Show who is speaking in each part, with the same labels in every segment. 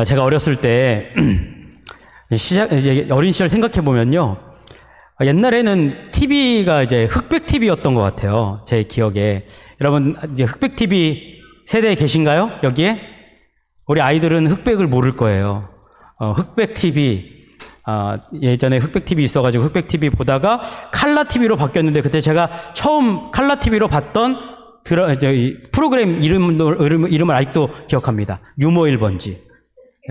Speaker 1: 제가 어렸을 때 이제 어린 시절 생각해 보면요, 옛날에는 TV가 이제 흑백 TV였던 것 같아요. 제 기억에. 여러분 이제 흑백 TV 세대에 계신가요? 여기에? 우리 아이들은 흑백을 모를 거예요. 흑백 TV. 예전에 흑백 TV 있어가지고 흑백 TV 보다가 칼라 TV로 바뀌었는데, 그때 제가 처음 칼라 TV로 봤던 프로그램 이름을 아직도 기억합니다. 유머 1번지.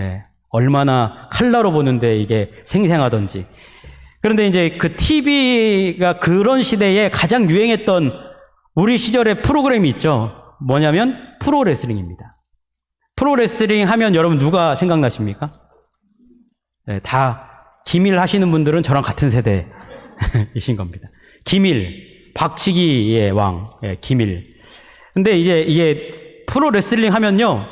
Speaker 1: 예, 얼마나 칼라로 보는데 이게 생생하던지. 그런데 이제 그 TV가 그런 시대에 가장 유행했던 우리 시절의 프로그램이 있죠. 뭐냐면 프로레슬링입니다. 프로레슬링 하면 여러분 누가 생각나십니까? 네, 다 기밀 하시는 분들은 저랑 같은 세대이신 겁니다. 기밀, 박치기의 왕, 기밀. 근데 이제 이게 프로레슬링 하면요,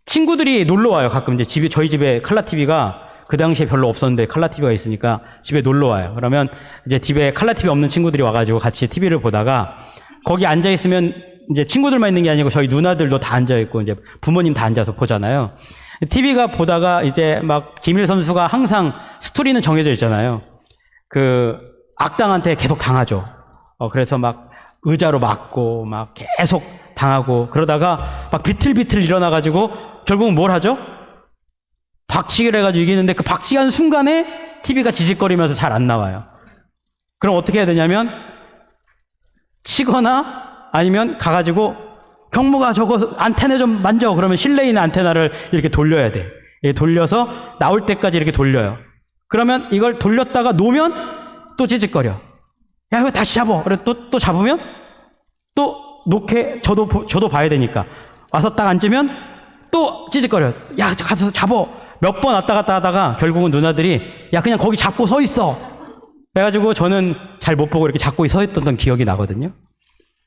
Speaker 1: 친구들이 놀러 와요. 가끔 이제 저희 집에 칼라 TV가 그 당시에 별로 없었는데 칼라 TV가 있으니까 집에 놀러 와요. 그러면 이제 집에 칼라 TV 없는 친구들이 와가지고 같이 TV를 보다가, 거기 앉아 있으면 이제 친구들만 있는 게 아니고 저희 누나들도 다 앉아 있고 이제 부모님 다 앉아서 보잖아요. TV가 보다가 이제 막 김일 선수가 항상 스토리는 정해져 있잖아요. 그 악당한테 계속 당하죠. 그래서 막 의자로 맞고 막 계속 당하고, 그러다가 막 비틀비틀 일어나가지고 결국은 뭘 하죠? 박치기를 해가지고 이기는데, 그 박치기하는 순간에 TV가 지직거리면서 잘 안 나와요. 그럼 어떻게 해야 되냐면, 치거나 아니면 가가지고 경무가 저거 안테나 좀 만져. 그러면 실내에 있는 안테나를 이렇게 돌려야 돼. 돌려서 나올 때까지 이렇게 돌려요. 그러면 이걸 돌렸다가 놓으면 또 찌직거려. 야, 이거 다시 잡어. 그래 또 잡으면 또 놓게, 저도 봐야 되니까 와서 딱 앉으면 또 찌직거려. 야, 가서 잡어. 몇 번 왔다 갔다 하다가 결국은 누나들이 야, 그냥 거기 잡고 서 있어. 그래가지고 저는 잘 못 보고 이렇게 잡고 서 있던 기억이 나거든요.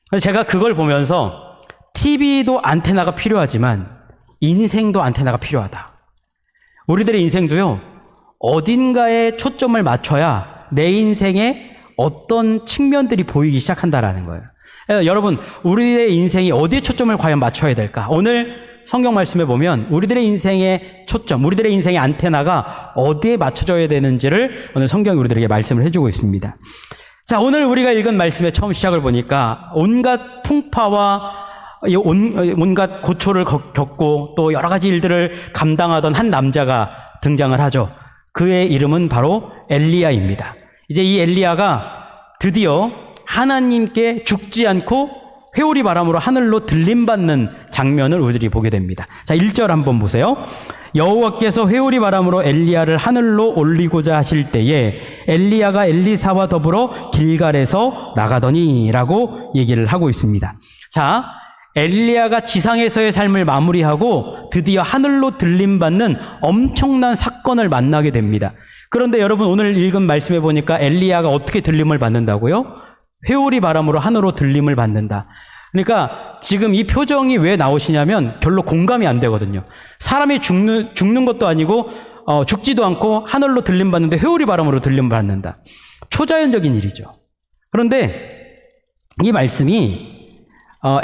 Speaker 1: 그래서 제가 그걸 보면서 TV도 안테나가 필요하지만 인생도 안테나가 필요하다. 우리들의 인생도요, 어딘가에 초점을 맞춰야 내 인생에 어떤 측면들이 보이기 시작한다라는 거예요. 그래서 여러분, 우리의 인생이 어디에 초점을 과연 맞춰야 될까? 오늘 성경 말씀에 보면 우리들의 인생의 초점, 우리들의 인생의 안테나가 어디에 맞춰져야 되는지를 오늘 성경이 우리들에게 말씀을 해주고 있습니다. 자, 오늘 우리가 읽은 말씀의 처음 시작을 보니까 온갖 풍파와 온갖 고초를 겪고 또 여러 가지 일들을 감당하던 한 남자가 등장을 하죠. 그의 이름은 바로 엘리야입니다. 이제 이 엘리야가 드디어 하나님께 죽지 않고 회오리 바람으로 하늘로 들림받는 장면을 우리들이 보게 됩니다. 자, 1절 한번 보세요. 여호와께서 회오리 바람으로 엘리야를 하늘로 올리고자 하실 때에 엘리야가 엘리사와 더불어 길갈에서 나가더니 라고 얘기를 하고 있습니다. 자, 엘리야가 지상에서의 삶을 마무리하고 드디어 하늘로 들림받는 엄청난 사건을 만나게 됩니다. 그런데 여러분, 오늘 읽은 말씀에 보니까 엘리야가 어떻게 들림을 받는다고요? 회오리 바람으로 하늘로 들림을 받는다. 그러니까 지금 이 표정이 왜 나오시냐면 별로 공감이 안 되거든요. 사람이 죽는 것도 아니고 죽지도 않고 하늘로 들림받는데 회오리 바람으로 들림받는다. 초자연적인 일이죠. 그런데 이 말씀이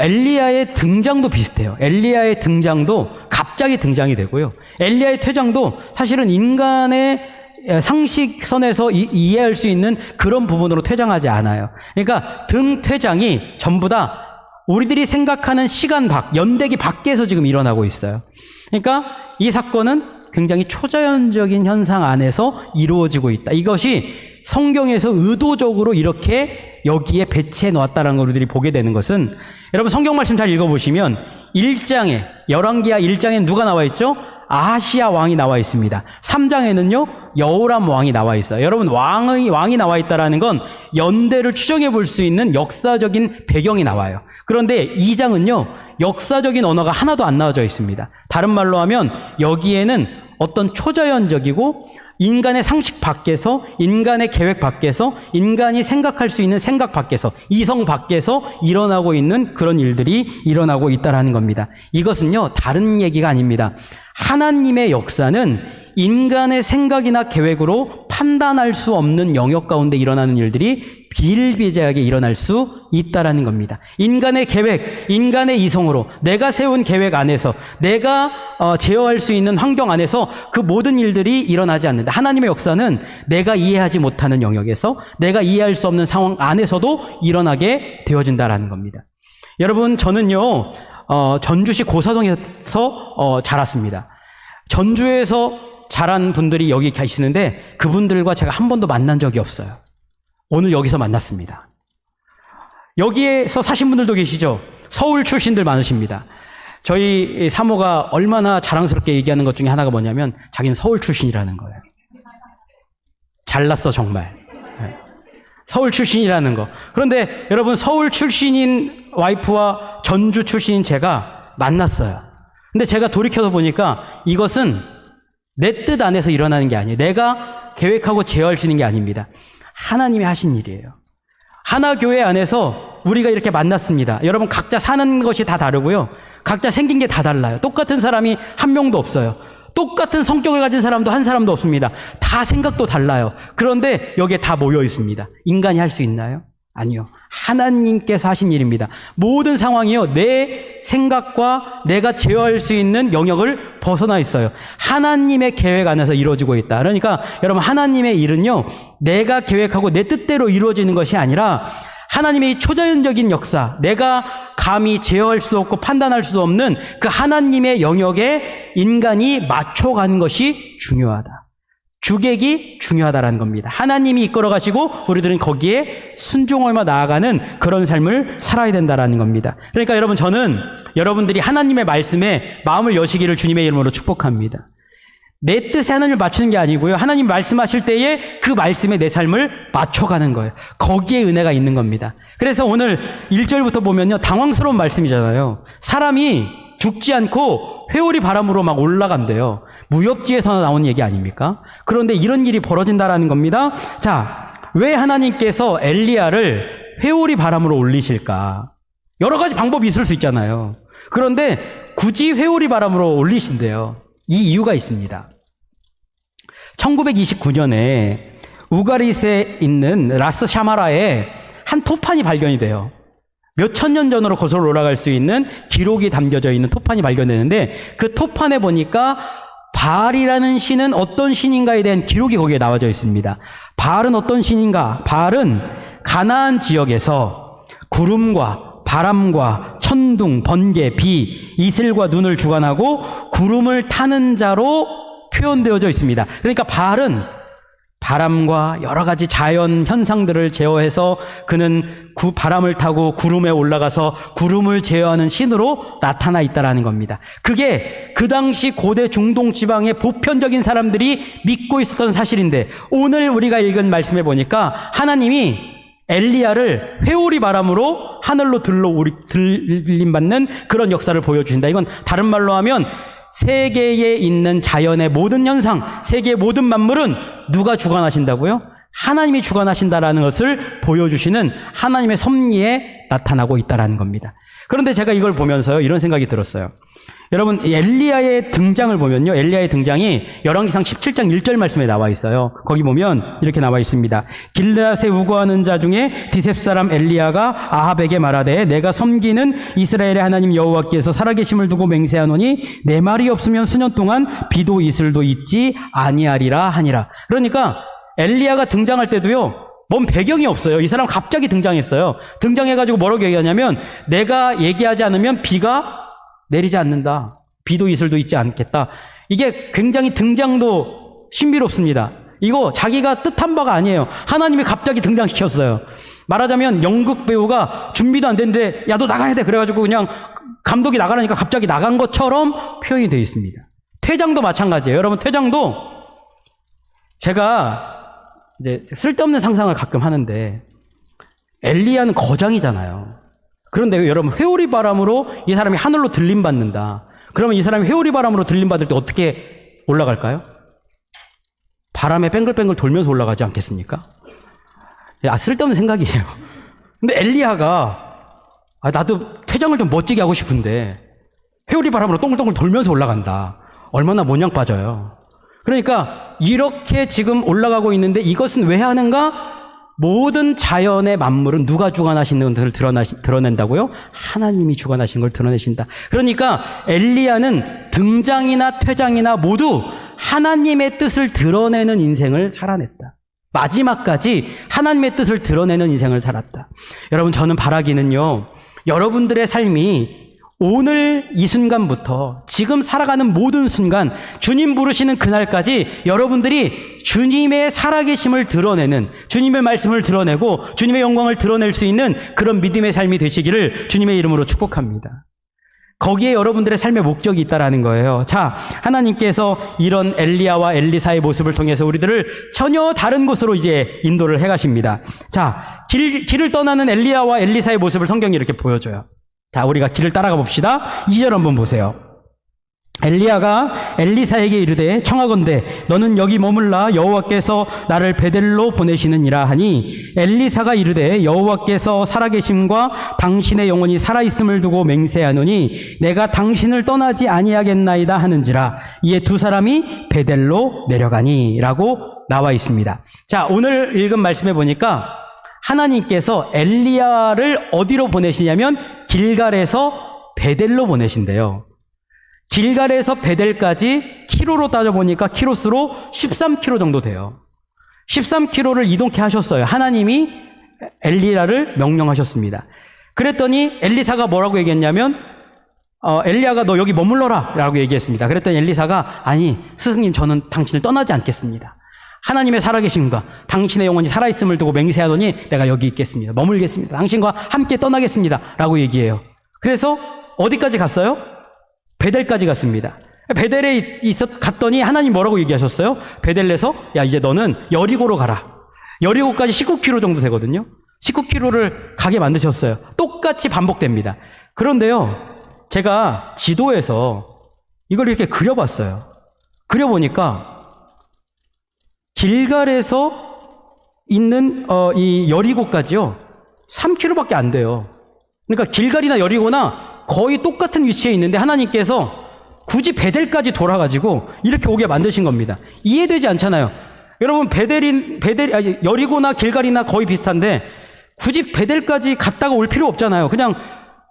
Speaker 1: 엘리야의 등장도 비슷해요. 엘리야의 등장도 갑자기 등장이 되고요. 엘리야의 퇴장도 사실은 인간의 상식선에서 이해할 수 있는 그런 부분으로 퇴장하지 않아요. 그러니까 퇴장이 전부 다 우리들이 생각하는 시간 연대기 밖에서 지금 일어나고 있어요. 그러니까 이 사건은 굉장히 초자연적인 현상 안에서 이루어지고 있다. 이것이 성경에서 의도적으로 이렇게 여기에 배치해 놓았다는 걸 우리들이 보게 되는 것은, 여러분 성경 말씀 잘 읽어보시면 1장에, 열왕기하 1장에 누가 나와 있죠? 아하시야 왕이 나와 있습니다. 3장에는요 여호람 왕이 나와 있어요. 여러분, 왕이 나와 있다라는 건 연대를 추정해 볼 수 있는 역사적인 배경이 나와요. 그런데 2장은요 역사적인 언어가 하나도 안 나와져 있습니다. 다른 말로 하면 여기에는 어떤 초자연적이고 인간의 상식 밖에서, 인간의 계획 밖에서, 인간이 생각할 수 있는 생각 밖에서, 이성 밖에서 일어나고 있는 그런 일들이 일어나고 있다는 겁니다. 이것은요 다른 얘기가 아닙니다. 하나님의 역사는 인간의 생각이나 계획으로 판단할 수 없는 영역 가운데 일어나는 일들이 비일비재하게 일어날 수 있다라는 겁니다. 인간의 계획, 인간의 이성으로 내가 세운 계획 안에서 내가 제어할 수 있는 환경 안에서 그 모든 일들이 일어나지 않는다. 하나님의 역사는 내가 이해하지 못하는 영역에서 내가 이해할 수 없는 상황 안에서도 일어나게 되어진다라는 겁니다. 여러분, 저는요 전주시 고사동에서 자랐습니다. 전주에서 자란 분들이 여기 계시는데 그분들과 제가 한 번도 만난 적이 없어요. 오늘 여기서 만났습니다. 여기에서 사신 분들도 계시죠? 서울 출신들 많으십니다. 저희 사모가 얼마나 자랑스럽게 얘기하는 것 중에 하나가 뭐냐면 자기는 서울 출신이라는 거예요. 잘났어 정말. 서울 출신이라는 거. 그런데 여러분, 서울 출신인 와이프와 전주 출신인 제가 만났어요. 근데 제가 돌이켜서 보니까 이것은 내 뜻 안에서 일어나는 게 아니에요. 내가 계획하고 제어할 수 있는 게 아닙니다. 하나님이 하신 일이에요. 하나교회 안에서 우리가 이렇게 만났습니다. 여러분, 각자 사는 것이 다 다르고요. 각자 생긴 게 다 달라요. 똑같은 사람이 한 명도 없어요. 똑같은 성격을 가진 사람도 한 사람도 없습니다. 다 생각도 달라요. 그런데 여기에 다 모여 있습니다. 인간이 할 수 있나요? 아니요. 하나님께서 하신 일입니다. 모든 상황이요, 내 생각과 내가 제어할 수 있는 영역을 벗어나 있어요. 하나님의 계획 안에서 이루어지고 있다. 그러니까 여러분, 하나님의 일은요, 내가 계획하고 내 뜻대로 이루어지는 것이 아니라 하나님의 초자연적인 역사, 내가 감히 제어할 수 없고 판단할 수도 없는 그 하나님의 영역에 인간이 맞춰가는 것이 중요하다. 주객이 중요하다라는 겁니다. 하나님이 이끌어 가시고 우리들은 거기에 순종하며 나아가는 그런 삶을 살아야 된다라는 겁니다. 그러니까 여러분, 저는 여러분들이 하나님의 말씀에 마음을 여시기를 주님의 이름으로 축복합니다. 내 뜻에 하나님을 맞추는 게 아니고요, 하나님 말씀하실 때에 그 말씀에 내 삶을 맞춰가는 거예요. 거기에 은혜가 있는 겁니다. 그래서 오늘 1절부터 보면요, 당황스러운 말씀이잖아요. 사람이 죽지 않고 회오리 바람으로 막 올라간대요. 무협지에서 나온 얘기 아닙니까? 그런데 이런 일이 벌어진다라는 겁니다. 자, 왜 하나님께서 엘리야를 회오리 바람으로 올리실까? 여러 가지 방법이 있을 수 있잖아요. 그런데 굳이 회오리 바람으로 올리신대요. 이 이유가 있습니다. 1929년에 우가릿에 있는 라스 샤마라에 한 토판이 발견이 돼요. 몇천 년 전으로 거슬러 올라갈 수 있는 기록이 담겨져 있는 토판이 발견되는데, 그 토판에 보니까 바알이라는 신은 어떤 신인가에 대한 기록이 거기에 나와져 있습니다. 바알은 어떤 신인가? 바알은 가나안 지역에서 구름과 바람과 천둥, 번개, 비, 이슬과 눈을 주관하고 구름을 타는 자로 표현되어져 있습니다. 그러니까 바알은 바람과 여러 가지 자연 현상들을 제어해서 그는 바람을 타고 구름에 올라가서 구름을 제어하는 신으로 나타나 있다라는 겁니다. 그게 그 당시 고대 중동 지방의 보편적인 사람들이 믿고 있었던 사실인데, 오늘 우리가 읽은 말씀에 보니까 하나님이 엘리야를 회오리 바람으로 하늘로 들림받는 그런 역사를 보여주신다. 이건 다른 말로 하면 세계에 있는 자연의 모든 현상, 세계의 모든 만물은 누가 주관하신다고요? 하나님이 주관하신다라는 것을 보여주시는 하나님의 섭리에 나타나고 있다라는 겁니다. 그런데 제가 이걸 보면서요, 이런 생각이 들었어요. 여러분, 엘리야의 등장을 보면요, 엘리야의 등장이 열왕기상 17장 1절 말씀에 나와 있어요. 거기 보면 이렇게 나와 있습니다. 길르앗에 우거하는 자 중에 디셉 사람 엘리야가 아합에게 말하되, 내가 섬기는 이스라엘의 하나님 여호와께서 살아계심을 두고 맹세하노니 내 말이 없으면 수년 동안 비도 이슬도 있지 아니하리라 하니라. 그러니까 엘리야가 등장할 때도요, 뭔 배경이 없어요. 이 사람 갑자기 등장했어요. 등장해가지고 뭐라고 얘기하냐면, 내가 얘기하지 않으면 비가 내리지 않는다. 비도 이슬도 있지 않겠다. 이게 굉장히 등장도 신비롭습니다. 이거 자기가 뜻한 바가 아니에요. 하나님이 갑자기 등장시켰어요. 말하자면 연극 배우가 준비도 안 됐는데, 야, 너 나가야 돼. 그래가지고 그냥 감독이 나가라니까 갑자기 나간 것처럼 표현이 되어 있습니다. 퇴장도 마찬가지예요. 여러분, 퇴장도 제가 이제 쓸데없는 상상을 가끔 하는데, 엘리야는 거장이잖아요. 그런데 여러분, 회오리 바람으로 이 사람이 하늘로 들림받는다. 그러면 이 사람이 회오리 바람으로 들림받을 때 어떻게 올라갈까요? 바람에 뱅글뱅글 돌면서 올라가지 않겠습니까? 쓸데없는 생각이에요. 근데 엘리야가, 나도 퇴장을 좀 멋지게 하고 싶은데 회오리 바람으로 동글동글 돌면서 올라간다. 얼마나 모냥 빠져요. 그러니까 이렇게 지금 올라가고 있는데 이것은 왜 하는가? 모든 자연의 만물은 누가 주관하시는 것을 드러낸다고요? 하나님이 주관하시는 걸 드러내신다. 그러니까 엘리야는 등장이나 퇴장이나 모두 하나님의 뜻을 드러내는 인생을 살아냈다. 마지막까지 하나님의 뜻을 드러내는 인생을 살았다. 여러분, 저는 바라기는요, 여러분들의 삶이 오늘 이 순간부터 지금 살아가는 모든 순간 주님 부르시는 그날까지 여러분들이 주님의 살아계심을 드러내는, 주님의 말씀을 드러내고 주님의 영광을 드러낼 수 있는 그런 믿음의 삶이 되시기를 주님의 이름으로 축복합니다. 거기에 여러분들의 삶의 목적이 있다라는 거예요. 자, 하나님께서 이런 엘리야와 엘리사의 모습을 통해서 우리들을 전혀 다른 곳으로 이제 인도를 해가십니다. 자, 길을 떠나는 엘리야와 엘리사의 모습을 성경이 이렇게 보여줘요. 자, 우리가 길을 따라가 봅시다. 2절 한번 보세요. 엘리야가 엘리사에게 이르되 청하건대 너는 여기 머물라 여호와께서 나를 베델로 보내시느니라 하니 엘리사가 이르되 여호와께서 살아계심과 당신의 영혼이 살아있음을 두고 맹세하노니 내가 당신을 떠나지 아니하겠나이다 하는지라. 이에 두 사람이 베델로 내려가니 라고 나와 있습니다. 자, 오늘 읽은 말씀에 보니까 하나님께서 엘리야를 어디로 보내시냐면 길갈에서 베델로 보내신대요. 길갈에서 베델까지 키로로 따져보니까 키로수로 13km 정도 돼요. 13km를 이동케 하셨어요. 하나님이 엘리야를 명령하셨습니다. 그랬더니 엘리사가 뭐라고 얘기했냐면 엘리야가 너 여기 머물러라 라고 얘기했습니다. 그랬더니 엘리사가 아니 스승님, 저는 당신을 떠나지 않겠습니다. 하나님의 살아계심과 당신의 영혼이 살아있음을 두고 맹세하더니 내가 여기 있겠습니다. 머물겠습니다. 당신과 함께 떠나겠습니다 라고 얘기해요. 그래서 어디까지 갔어요? 베델까지 갔습니다. 베델에 갔더니 하나님 뭐라고 얘기하셨어요? 베델에서 야, 이제 너는 여리고로 가라. 여리고까지 19km 정도 되거든요. 19km를 가게 만드셨어요. 똑같이 반복됩니다. 그런데요, 제가 지도에서 이걸 이렇게 그려봤어요. 그려보니까 길갈에서 있는 이 여리고까지요 3km밖에 안 돼요. 그러니까 길갈이나 여리고나 거의 똑같은 위치에 있는데 하나님께서 굳이 베델까지 돌아가지고 이렇게 오게 만드신 겁니다. 이해되지 않잖아요. 여러분, 여리고나 길갈이나 거의 비슷한데 굳이 베델까지 갔다가 올 필요 없잖아요. 그냥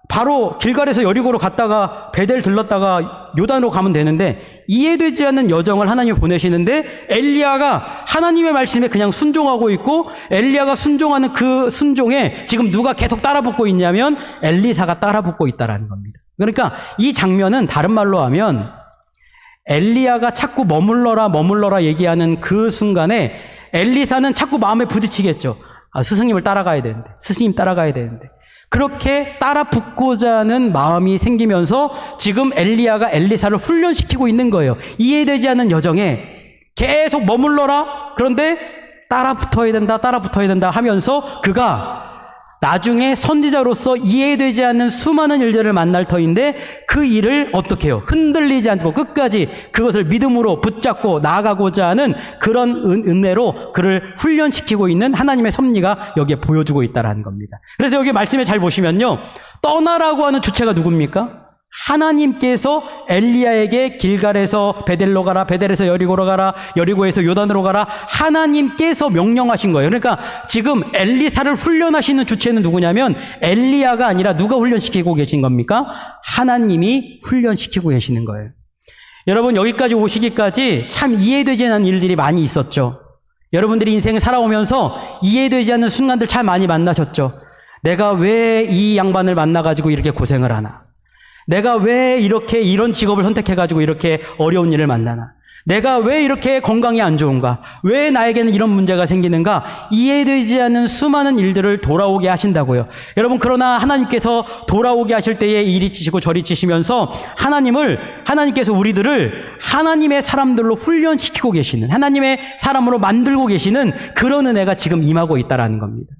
Speaker 1: 바로 길갈에서 여리고로 갔다가 베델 들렀다가 요단으로 가면 되는데 이해되지 않는 여정을 하나님이 보내시는데 엘리야가 하나님의 말씀에 그냥 순종하고 있고 엘리야가 순종하는 그 순종에 지금 누가 계속 따라붙고 있냐면 엘리사가 따라붙고 있다라는 겁니다. 그러니까 이 장면은 다른 말로 하면 엘리야가 자꾸 머물러라 얘기하는 그 순간에 엘리사는 자꾸 마음에 부딪히겠죠. 아, 스승님을 따라가야 되는데, 스승님 따라가야 되는데. 그렇게 따라 붙고자 하는 마음이 생기면서 지금 엘리야가 엘리사를 훈련시키고 있는 거예요. 이해되지 않는 여정에 계속 머물러라. 그런데 따라 붙어야 된다 하면서 그가 나중에 선지자로서 이해되지 않는 수많은 일들을 만날 터인데 그 일을 어떻게 해요? 흔들리지 않고 끝까지 그것을 믿음으로 붙잡고 나아가고자 하는 그런 은혜로 그를 훈련시키고 있는 하나님의 섭리가 여기에 보여주고 있다는 겁니다. 그래서 여기 말씀에 잘 보시면요, 떠나라고 하는 주체가 누굽니까? 하나님께서 엘리야에게 길갈에서 베델로 가라, 베델에서 여리고로 가라, 여리고에서 요단으로 가라, 하나님께서 명령하신 거예요. 그러니까 지금 엘리사를 훈련하시는 주체는 누구냐면 엘리야가 아니라 누가 훈련시키고 계신 겁니까? 하나님이 훈련시키고 계시는 거예요. 여러분, 여기까지 오시기까지 참 이해되지 않는 일들이 많이 있었죠. 여러분들이 인생을 살아오면서 이해되지 않는 순간들 참 많이 만나셨죠. 내가 왜 이 양반을 만나가지고 이렇게 고생을 하나? 내가 왜 이런 직업을 선택해가지고 이렇게 어려운 일을 만나나? 내가 왜 이렇게 건강이 안 좋은가? 왜 나에게는 이런 문제가 생기는가? 이해되지 않는 수많은 일들을 돌아오게 하신다고요. 여러분, 그러나 하나님께서 돌아오게 하실 때에 이리 치시고 저리 치시면서 하나님께서 우리들을 하나님의 사람들로 훈련시키고 계시는, 하나님의 사람으로 만들고 계시는 그런 은혜가 지금 임하고 있다라는 겁니다.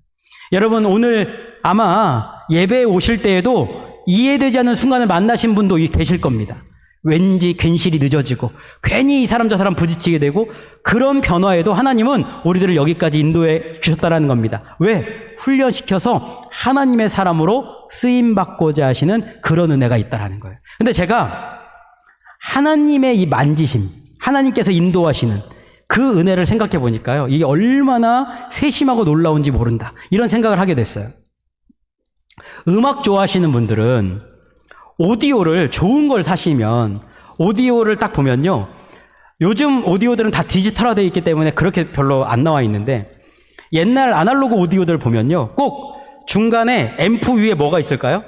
Speaker 1: 여러분, 오늘 아마 예배에 오실 때에도 이해되지 않는 순간을 만나신 분도 계실 겁니다. 왠지 괜시리 늦어지고 괜히 이 사람 저 사람 부딪히게 되고 그런 변화에도 하나님은 우리들을 여기까지 인도해 주셨다는 겁니다. 왜? 훈련시켜서 하나님의 사람으로 쓰임받고자 하시는 그런 은혜가 있다는 거예요. 근데 제가 하나님의 이 만지심, 하나님께서 인도하시는 그 은혜를 생각해 보니까요, 이게 얼마나 세심하고 놀라운지 모른다, 이런 생각을 하게 됐어요. 음악 좋아하시는 분들은 오디오를 좋은 걸 사시면 오디오를 딱 보면요, 요즘 오디오들은 다 디지털화되어 있기 때문에 그렇게 별로 안 나와 있는데, 옛날 아날로그 오디오들 보면요, 꼭 중간에 앰프 위에 뭐가 있을까요?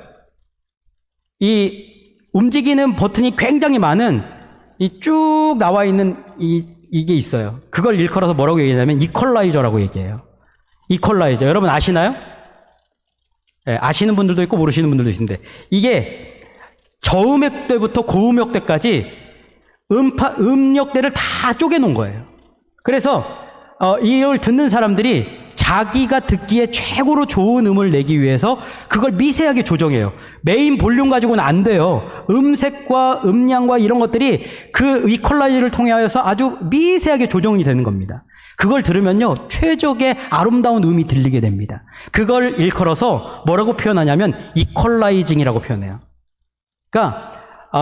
Speaker 1: 이 움직이는 버튼이 굉장히 많은 이 쭉 나와 있는 이게 있어요. 그걸 일컬어서 뭐라고 얘기하냐면 이퀄라이저라고 얘기해요. 이퀄라이저. 여러분 아시나요? 네, 아시는 분들도 있고 모르시는 분들도 있는데, 이게 저음역대부터 고음역대까지 음역대를 다 쪼개놓은 거예요. 그래서 이걸 듣는 사람들이 자기가 듣기에 최고로 좋은 음을 내기 위해서 그걸 미세하게 조정해요. 메인 볼륨 가지고는 안 돼요. 음색과 음량과 이런 것들이 그 이퀄라이저를 통해서 아주 미세하게 조정이 되는 겁니다. 그걸 들으면요, 최적의 아름다운 음이 들리게 됩니다. 그걸 일컬어서 뭐라고 표현하냐면 이퀄라이징이라고 표현해요. 그러니까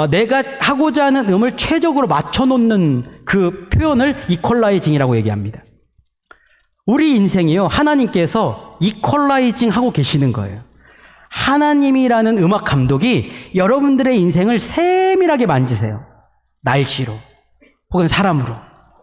Speaker 1: 내가 하고자 하는 음을 최적으로 맞춰놓는 그 표현을 이퀄라이징이라고 얘기합니다. 우리 인생이요, 하나님께서 이퀄라이징 하고 계시는 거예요. 하나님이라는 음악 감독이 여러분들의 인생을 세밀하게 만지세요. 날씨로, 혹은 사람으로,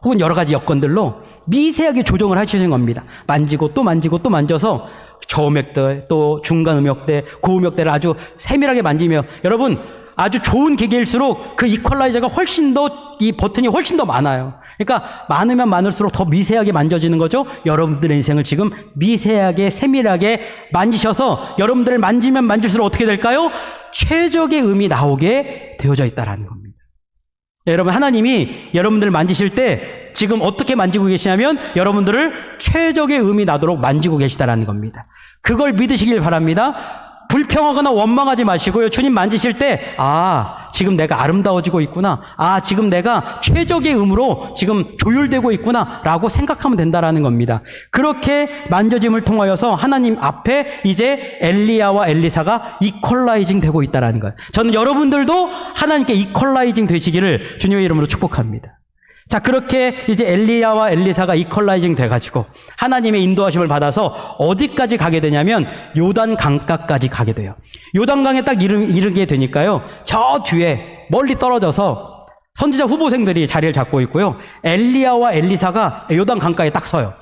Speaker 1: 혹은 여러 가지 여건들로 미세하게 조정을 해주시는 겁니다. 만지고 또 만지고 또 만져서 저음역대, 또 중간 음역대, 고음역대를 아주 세밀하게 만지며, 여러분 아주 좋은 기계일수록 그 이퀄라이저가 훨씬 더, 이 버튼이 훨씬 더 많아요. 그러니까 많으면 많을수록 더 미세하게 만져지는 거죠. 여러분들의 인생을 지금 미세하게 세밀하게 만지셔서 여러분들을 만지면 만질수록 어떻게 될까요? 최적의 음이 나오게 되어져 있다라는 겁니다. 여러분, 하나님이 여러분들을 만지실 때 지금 어떻게 만지고 계시냐면 여러분들을 최적의 음이 나도록 만지고 계시다라는 겁니다. 그걸 믿으시길 바랍니다. 불평하거나 원망하지 마시고요, 주님 만지실 때 지금 내가 아름다워지고 있구나, 지금 내가 최적의 음으로 지금 조율되고 있구나 라고 생각하면 된다라는 겁니다. 그렇게 만져짐을 통하여서 하나님 앞에 이제 엘리야와 엘리사가 이퀄라이징 되고 있다라는 거예요. 저는 여러분들도 하나님께 이퀄라이징 되시기를 주님의 이름으로 축복합니다. 자, 그렇게 이제 엘리야와 엘리사가 이퀄라이징 돼가지고 하나님의 인도하심을 받아서 어디까지 가게 되냐면 요단 강가까지 가게 돼요. 요단강에 딱 이르게 되니까요, 저 뒤에 멀리 떨어져서 선지자 후보생들이 자리를 잡고 있고요, 엘리야와 엘리사가 요단 강가에 딱 서요.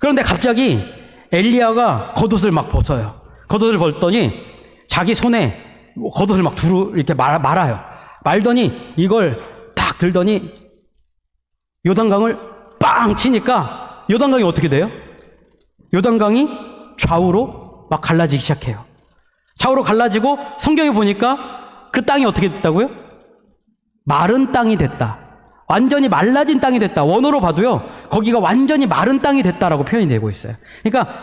Speaker 1: 그런데 갑자기 엘리야가 겉옷을 막 벗어요. 겉옷을 벗더니 자기 손에 겉옷을 막 두루 이렇게 말아요. 말더니 이걸 딱 들더니 요단강을 빵 치니까 요단강이 어떻게 돼요? 요단강이 좌우로 막 갈라지기 시작해요. 좌우로 갈라지고 성경에 보니까 그 땅이 어떻게 됐다고요? 마른 땅이 됐다. 완전히 말라진 땅이 됐다. 원어로 봐도요, 거기가 완전히 마른 땅이 됐다라고 표현이 되고 있어요. 그러니까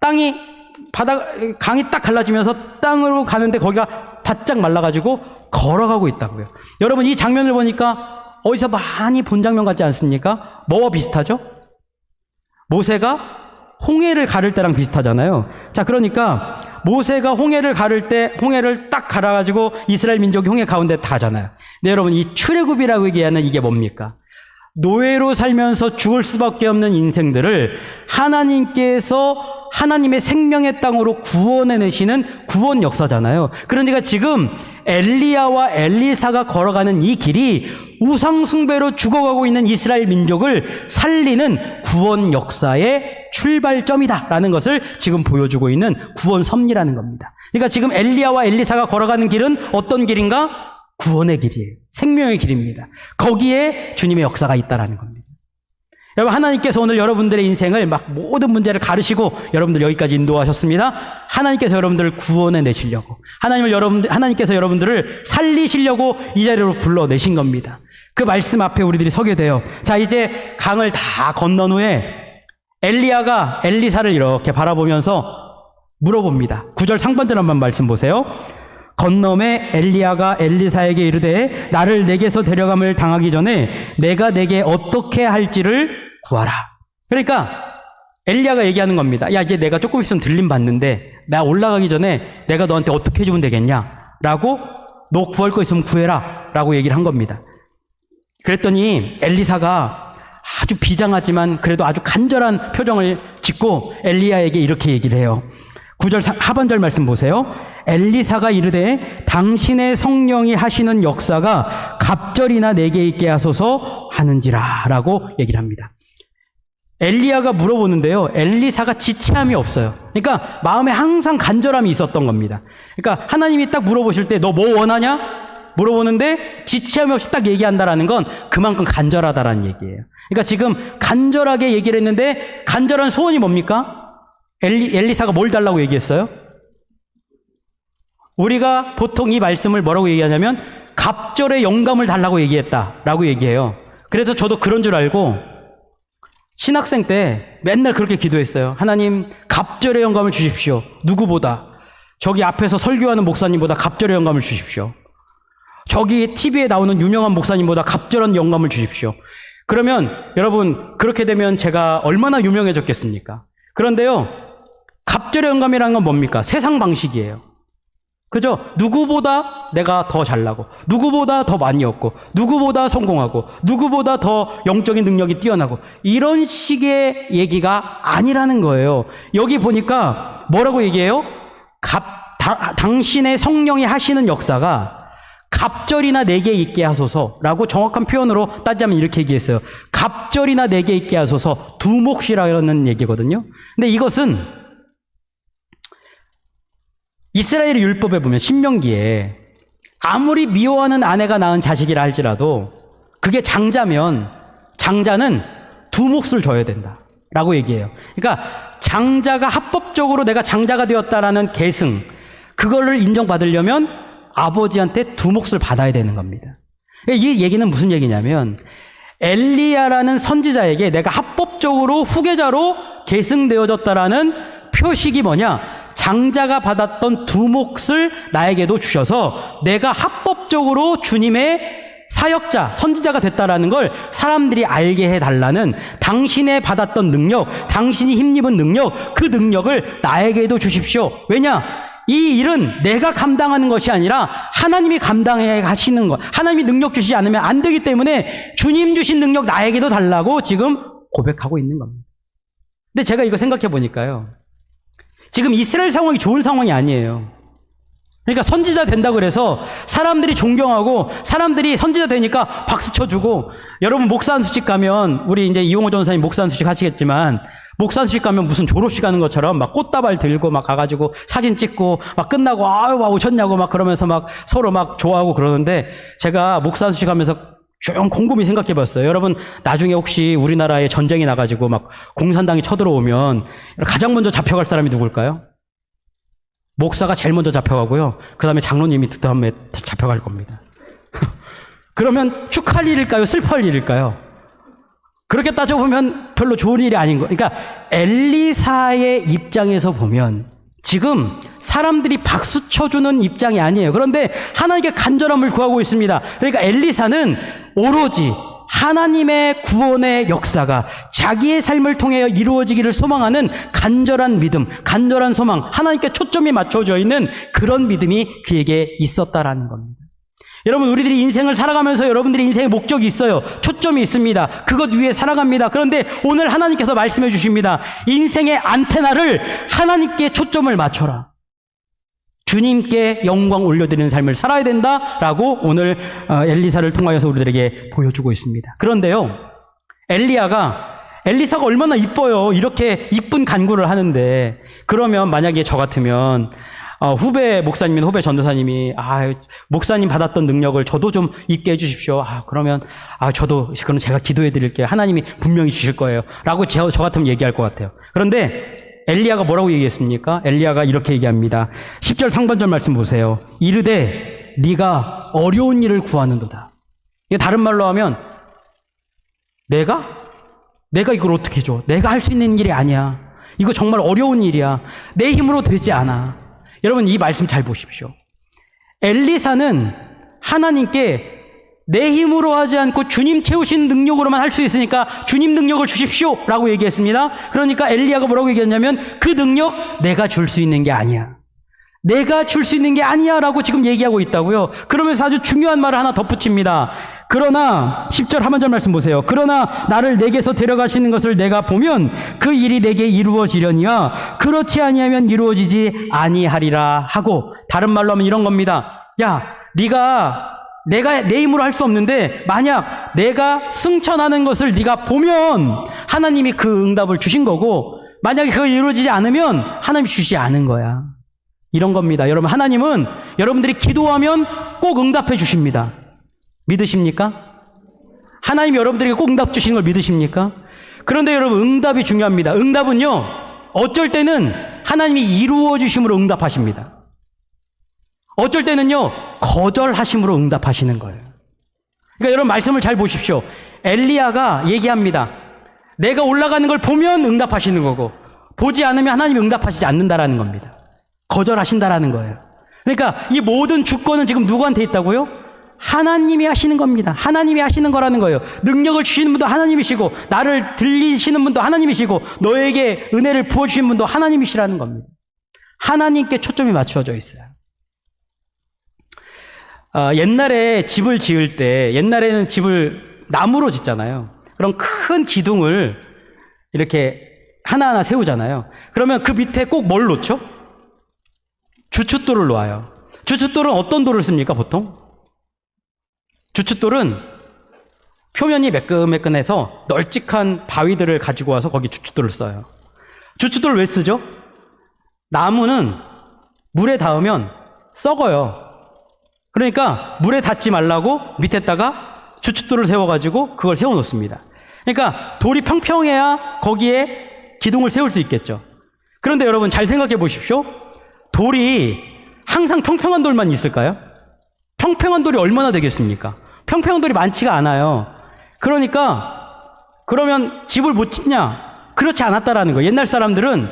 Speaker 1: 땅이 강이 딱 갈라지면서 땅으로 가는데 거기가 바짝 말라가지고 걸어가고 있다고요. 여러분, 이 장면을 보니까 어디서 많이 본 장면 같지 않습니까? 뭐와 비슷하죠? 모세가 홍해를 가를 때랑 비슷하잖아요. 자, 그러니까 모세가 홍해를 가를 때 홍해를 딱 갈아가지고 이스라엘 민족이 홍해 가운데 타잖아요. 근데 여러분, 이 출애굽이라고 얘기하는 이게 뭡니까? 노예로 살면서 죽을 수밖에 없는 인생들을 하나님께서 하나님의 생명의 땅으로 구원해내시는 구원 역사잖아요. 그러니까 지금 엘리야와 엘리사가 걸어가는 이 길이 우상숭배로 죽어가고 있는 이스라엘 민족을 살리는 구원 역사의 출발점이다라는 것을 지금 보여주고 있는 구원 섭리라는 겁니다. 그러니까 지금 엘리야와 엘리사가 걸어가는 길은 어떤 길인가? 구원의 길이에요. 생명의 길입니다. 거기에 주님의 역사가 있다라는 겁니다. 여러분, 하나님께서 오늘 여러분들의 인생을 막 모든 문제를 가르시고 여러분들 여기까지 인도하셨습니다. 하나님께서 여러분들을 구원해 내시려고, 하나님께서 여러분들을 살리시려고 이 자리로 불러내신 겁니다. 그 말씀 앞에 우리들이 서게 돼요. 자, 이제 강을 다 건넌 후에 엘리야가 엘리사를 이렇게 바라보면서 물어봅니다. 9절 상반절 한번 말씀 보세요. 건너매 엘리야가 엘리사에게 이르되 나를 내게서 데려감을 당하기 전에 내가 내게 어떻게 할지를 구하라. 그러니까 엘리야가 얘기하는 겁니다. 야, 이제 내가 조금 있으면 들림 받는데 나 올라가기 전에 내가 너한테 어떻게 해주면 되겠냐 라고, 너 구할 거 있으면 구해라 라고 얘기를 한 겁니다. 그랬더니 엘리사가 아주 비장하지만 그래도 아주 간절한 표정을 짓고 엘리야에게 이렇게 얘기를 해요. 9절 하반절 말씀 보세요. 엘리사가 이르되 당신의 성령이 하시는 역사가 갑절이나 내게 있게 하소서 하는지라 라고 얘기를 합니다. 엘리야가 물어보는데요. 엘리사가 지체함이 없어요. 그러니까 마음에 항상 간절함이 있었던 겁니다. 그러니까 하나님이 딱 물어보실 때 너 뭐 원하냐? 물어보는데 지체함이 없이 딱 얘기한다라는 건 그만큼 간절하다라는 얘기예요. 그러니까 지금 간절하게 얘기를 했는데 간절한 소원이 뭡니까? 엘리사가 뭘 달라고 얘기했어요? 우리가 보통 이 말씀을 뭐라고 얘기하냐면 갑절의 영감을 달라고 얘기했다라고 얘기해요. 그래서 저도 그런 줄 알고 신학생 때 맨날 그렇게 기도했어요. 하나님 갑절의 영감을 주십시오. 누구보다. 저기 앞에서 설교하는 목사님보다 갑절의 영감을 주십시오. 저기 TV에 나오는 유명한 목사님보다 갑절한 영감을 주십시오. 그러면 여러분 그렇게 되면 제가 얼마나 유명해졌겠습니까? 그런데요, 갑절의 영감이라는 건 뭡니까? 세상 방식이에요. 그죠? 누구보다 내가 더 잘나고, 누구보다 더 많이 얻고, 누구보다 성공하고, 누구보다 더 영적인 능력이 뛰어나고, 이런 식의 얘기가 아니라는 거예요. 여기 보니까 뭐라고 얘기해요? 당신의 성령이 하시는 역사가 갑절이나 내게 있게 하소서라고 정확한 표현으로 따지자면 이렇게 얘기했어요. 갑절이나 내게 있게 하소서, 두 몫이라는 얘기거든요. 근데 이것은 이스라엘의 율법에 보면 신명기에 아무리 미워하는 아내가 낳은 자식이라 할지라도 그게 장자면 장자는 두 몫을 줘야 된다라고 얘기해요. 그러니까 장자가 합법적으로 내가 장자가 되었다라는 계승, 그거를 인정받으려면 아버지한테 두 몫을 받아야 되는 겁니다. 이 얘기는 무슨 얘기냐면 엘리야라는 선지자에게 내가 합법적으로 후계자로 계승되어졌다라는 표식이 뭐냐? 장자가 받았던 두 몫을 나에게도 주셔서 내가 합법적으로 주님의 사역자, 선지자가 됐다라는 걸 사람들이 알게 해달라는, 당신의 받았던 능력, 당신이 힘입은 능력, 그 능력을 나에게도 주십시오. 왜냐? 이 일은 내가 감당하는 것이 아니라 하나님이 감당해 하시는 것. 하나님이 능력 주시지 않으면 안 되기 때문에 주님 주신 능력 나에게도 달라고 지금 고백하고 있는 겁니다. 근데 제가 이거 생각해 보니까요, 지금 이스라엘 상황이 좋은 상황이 아니에요. 그러니까 선지자 된다고 그래서 사람들이 존경하고 사람들이 선지자 되니까 박수 쳐주고, 여러분 목사 안수식 가면, 우리 이제 이용호 전사님 목사 안수식 하시겠지만 목사 안수식 가면 무슨 졸업식 하는 것처럼 막 꽃다발 들고 막 가가지고 사진 찍고 막 끝나고 아유 와 오셨냐고 막 그러면서 막 서로 막 좋아하고 그러는데, 제가 목사 안수식 하면서 좀 곰곰이 생각해 봤어요. 여러분 나중에 혹시 우리나라에 전쟁이 나가지고 막 공산당이 쳐들어오면 가장 먼저 잡혀갈 사람이 누굴까요? 목사가 제일 먼저 잡혀가고요. 그 다음에 장로님이 그 다음에 잡혀갈 겁니다. 그러면 축하할 일일까요? 슬퍼할 일일까요? 그렇게 따져보면 별로 좋은 일이 아닌 거. 그러니까 엘리사의 입장에서 보면 지금 사람들이 박수 쳐주는 입장이 아니에요. 그런데 하나님께 간절함을 구하고 있습니다. 그러니까 엘리사는 오로지 하나님의 구원의 역사가 자기의 삶을 통해 이루어지기를 소망하는 간절한 믿음, 간절한 소망, 하나님께 초점이 맞춰져 있는 그런 믿음이 그에게 있었다라는 겁니다. 여러분, 우리들이 인생을 살아가면서 여러분들이 인생의 목적이 있어요. 초점이 있습니다. 그것 위에 살아갑니다. 그런데 오늘 하나님께서 말씀해 주십니다. 인생의 안테나를 하나님께 초점을 맞춰라. 주님께 영광 올려드리는 삶을 살아야 된다라고 오늘 엘리사를 통하여서 우리들에게 보여주고 있습니다. 그런데요, 엘리사가 얼마나 이뻐요. 이렇게 이쁜 간구를 하는데, 그러면 만약에 저 같으면 후배 목사님이나 후배 전도사님이 목사님 받았던 능력을 저도 좀 있게 해주십시오. 그러면 저도 그럼 제가 기도해 드릴게요. 하나님이 분명히 주실 거예요. 라고 저 같으면 얘기할 것 같아요. 그런데 엘리야가 뭐라고 얘기했습니까? 엘리야가 이렇게 얘기합니다. 10절 상반절 말씀 보세요. 이르되 네가 어려운 일을 구하는도다. 이게 다른 말로 하면 내가 이걸 어떻게 해줘? 내가 할 수 있는 일이 아니야. 이거 정말 어려운 일이야. 내 힘으로 되지 않아. 여러분 이 말씀 잘 보십시오. 엘리사는 하나님께 내 힘으로 하지 않고 주님 채우신 능력으로만 할 수 있으니까 주님 능력을 주십시오 라고 얘기했습니다. 그러니까 엘리야가 뭐라고 얘기했냐면 그 능력 내가 줄 수 있는 게 아니야. 내가 줄 수 있는 게 아니야 라고 지금 얘기하고 있다고요. 그러면서 아주 중요한 말을 하나 덧붙입니다. 그러나 10절 하반절 말씀 보세요. 그러나 나를 내게서 데려가시는 것을 내가 보면 그 일이 내게 이루어지려니와 그렇지 아니하면 이루어지지 아니하리라 하고, 다른 말로 하면 이런 겁니다. 야, 내가 내 힘으로 할 수 없는데 만약 내가 승천하는 것을 네가 보면 하나님이 그 응답을 주신 거고, 만약에 그거 이루어지지 않으면 하나님이 주시지 않은 거야. 이런 겁니다. 여러분, 하나님은 여러분들이 기도하면 꼭 응답해 주십니다. 믿으십니까? 하나님이 여러분들에게 꼭 응답 주시는 걸 믿으십니까? 그런데 여러분, 응답이 중요합니다. 응답은요, 어쩔 때는 하나님이 이루어 주심으로 응답하십니다. 어쩔 때는요, 거절하심으로 응답하시는 거예요. 그러니까 여러분, 말씀을 잘 보십시오. 엘리야가 얘기합니다. 내가 올라가는 걸 보면 응답하시는 거고, 보지 않으면 하나님이 응답하시지 않는다라는 겁니다. 거절하신다라는 거예요. 그러니까 이 모든 주권은 지금 누구한테 있다고요? 하나님이 하시는 겁니다. 하나님이 하시는 거라는 거예요. 능력을 주시는 분도 하나님이시고, 나를 들리시는 분도 하나님이시고, 너에게 은혜를 부어주시는 분도 하나님이시라는 겁니다. 하나님께 초점이 맞추어져 있어요. 옛날에 집을 지을 때, 옛날에는 집을 나무로 짓잖아요. 그럼 큰 기둥을 이렇게 하나하나 세우잖아요. 그러면 그 밑에 꼭 뭘 놓죠? 주춧돌을 놓아요. 주춧돌은 어떤 돌을 씁니까, 보통? 주춧돌은 표면이 매끈매끈해서 널찍한 바위들을 가지고 와서 거기 주춧돌을 써요. 주춧돌을 왜 쓰죠? 나무는 물에 닿으면 썩어요. 그러니까 물에 닿지 말라고 밑에다가 주춧돌을 세워가지고 그걸 세워놓습니다. 그러니까 돌이 평평해야 거기에 기둥을 세울 수 있겠죠. 그런데 여러분, 잘 생각해 보십시오. 돌이 항상 평평한 돌만 있을까요? 평평한 돌이 얼마나 되겠습니까? 평평한 돌이 많지가 않아요. 그러면 집을 못 짓냐? 그렇지 않았다라는 거예요. 옛날 사람들은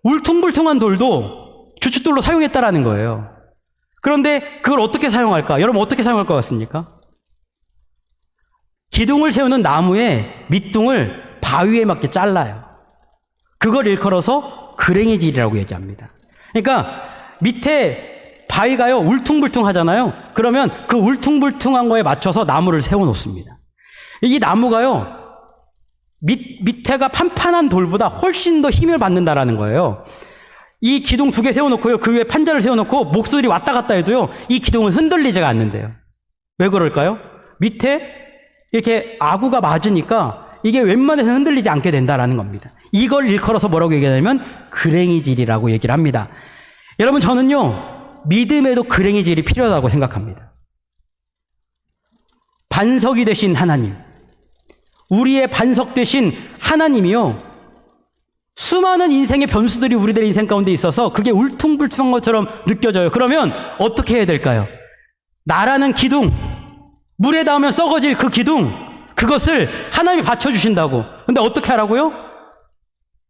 Speaker 1: 울퉁불퉁한 돌도 주춧돌로 사용했다라는 거예요. 그런데 그걸 어떻게 사용할까? 여러분, 어떻게 사용할 것 같습니까? 기둥을 세우는 나무의 밑둥을 바위에 맞게 잘라요. 그걸 일컬어서 그랭이질이라고 얘기합니다. 그러니까 밑에 바위가요, 울퉁불퉁하잖아요. 그러면 그 울퉁불퉁한 거에 맞춰서 나무를 세워놓습니다. 이 나무가요, 밑에가 판판한 돌보다 훨씬 더 힘을 받는다라는 거예요. 이 기둥 2개 세워놓고요, 그 위에 판자를 세워놓고 목소리 왔다 갔다 해도요, 이 기둥은 흔들리지가 않는데요. 왜 그럴까요? 밑에 이렇게 아구가 맞으니까 이게 웬만해서는 흔들리지 않게 된다라는 겁니다. 이걸 일컬어서 뭐라고 얘기하냐면 그랭이질이라고 얘기를 합니다. 여러분, 저는요, 믿음에도 그랭이질이 필요하다고 생각합니다. 반석이 되신 하나님, 우리의 반석 되신 하나님이요, 수많은 인생의 변수들이 우리들의 인생 가운데 있어서 그게 울퉁불퉁한 것처럼 느껴져요. 그러면 어떻게 해야 될까요? 나라는 기둥, 물에 닿으면 썩어질 그 기둥, 그것을 하나님이 받쳐주신다고. 근데 어떻게 하라고요?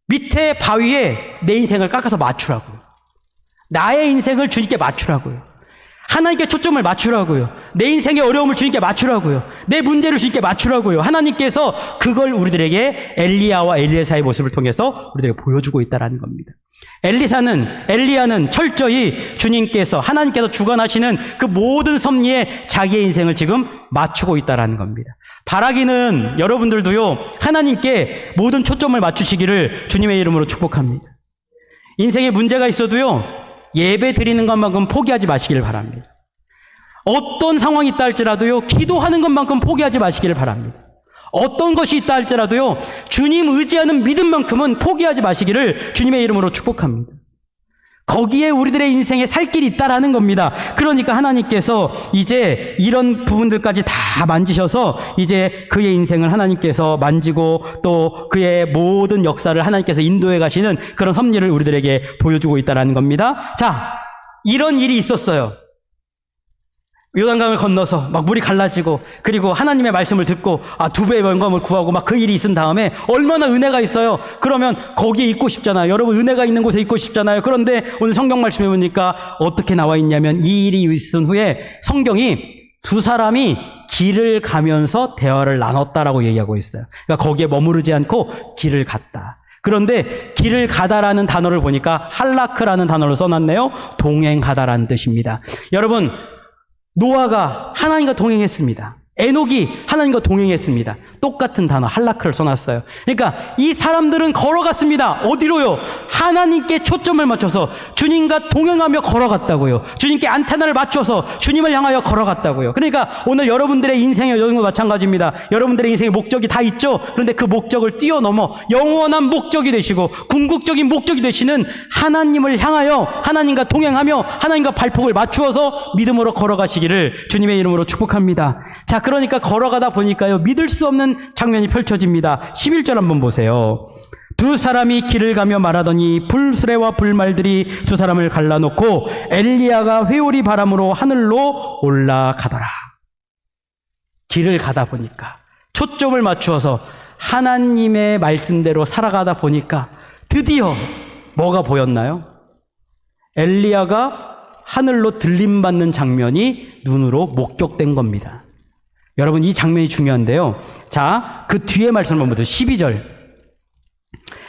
Speaker 1: 밑에 바위에 내 인생을 깎아서 맞추라고요. 나의 인생을 주님께 맞추라고요. 하나님께 초점을 맞추라고요. 내 인생의 어려움을 주님께 맞추라고요. 내 문제를 주님께 맞추라고요. 하나님께서 그걸 우리들에게 엘리야와 엘리에사의 모습을 통해서 우리들에게 보여주고 있다는 겁니다. 엘리야는 철저히 주님께서, 하나님께서 주관하시는 그 모든 섭리에 자기의 인생을 지금 맞추고 있다는 겁니다. 바라기는 여러분들도요, 하나님께 모든 초점을 맞추시기를 주님의 이름으로 축복합니다. 인생에 문제가 있어도요, 예배 드리는 것만큼 포기하지 마시기를 바랍니다. 어떤 상황이 있다 할지라도요, 기도하는 것만큼 포기하지 마시기를 바랍니다. 어떤 것이 있다 할지라도요, 주님 의지하는 믿음만큼은 포기하지 마시기를 주님의 이름으로 축복합니다. 거기에 우리들의 인생에 살 길이 있다라는 겁니다. 그러니까 하나님께서 이제 이런 부분들까지 다 만지셔서 이제 그의 인생을 하나님께서 만지고 또 그의 모든 역사를 하나님께서 인도해 가시는 그런 섭리를 우리들에게 보여주고 있다라는 겁니다. 자, 이런 일이 있었어요. 요단강을 건너서 막 물이 갈라지고, 그리고 하나님의 말씀을 듣고 2배의 영광을 구하고 막 그 일이 있은 다음에 얼마나 은혜가 있어요. 그러면 거기에 있고 싶잖아요. 여러분, 은혜가 있는 곳에 있고 싶잖아요. 그런데 오늘 성경 말씀해 보니까 어떻게 나와 있냐면, 이 일이 있은 후에 성경이 2사람이 길을 가면서 대화를 나눴다라고 얘기하고 있어요. 그러니까 거기에 머무르지 않고 길을 갔다. 그런데 길을 가다라는 단어를 보니까 할라크라는 단어를 써놨네요. 동행하다라는 뜻입니다. 여러분, 노아가 하나님과 동행했습니다. 에녹이 하나님과 동행했습니다. 똑같은 단어 할라크를 써놨어요. 그러니까 이 사람들은 걸어갔습니다. 어디로요? 하나님께 초점을 맞춰서 주님과 동행하며 걸어갔다고요. 주님께 안테나를 맞춰서 주님을 향하여 걸어갔다고요. 그러니까 오늘 여러분들의 인생의 여정도 마찬가지입니다. 여러분들의 인생의 목적이 다 있죠. 그런데 그 목적을 뛰어넘어 영원한 목적이 되시고 궁극적인 목적이 되시는 하나님을 향하여 하나님과 동행하며 하나님과 발폭을 맞추어서 믿음으로 걸어가시기를 주님의 이름으로 축복합니다. 자, 그러니까 걸어가다 보니까요, 믿을 수 없는 장면이 펼쳐집니다. 11절 한번 보세요. 두 사람이 길을 가며 말하더니 불수레와 불말들이 두 사람을 갈라놓고 엘리야가 회오리 바람으로 하늘로 올라가더라. 길을 가다 보니까 초점을 맞추어서 하나님의 말씀대로 살아가다 보니까 드디어 뭐가 보였나요? 엘리야가 하늘로 들림받는 장면이 눈으로 목격된 겁니다. 여러분, 이 장면이 중요한데요. 자, 그 뒤에 말씀을 한번 보세요. 12절.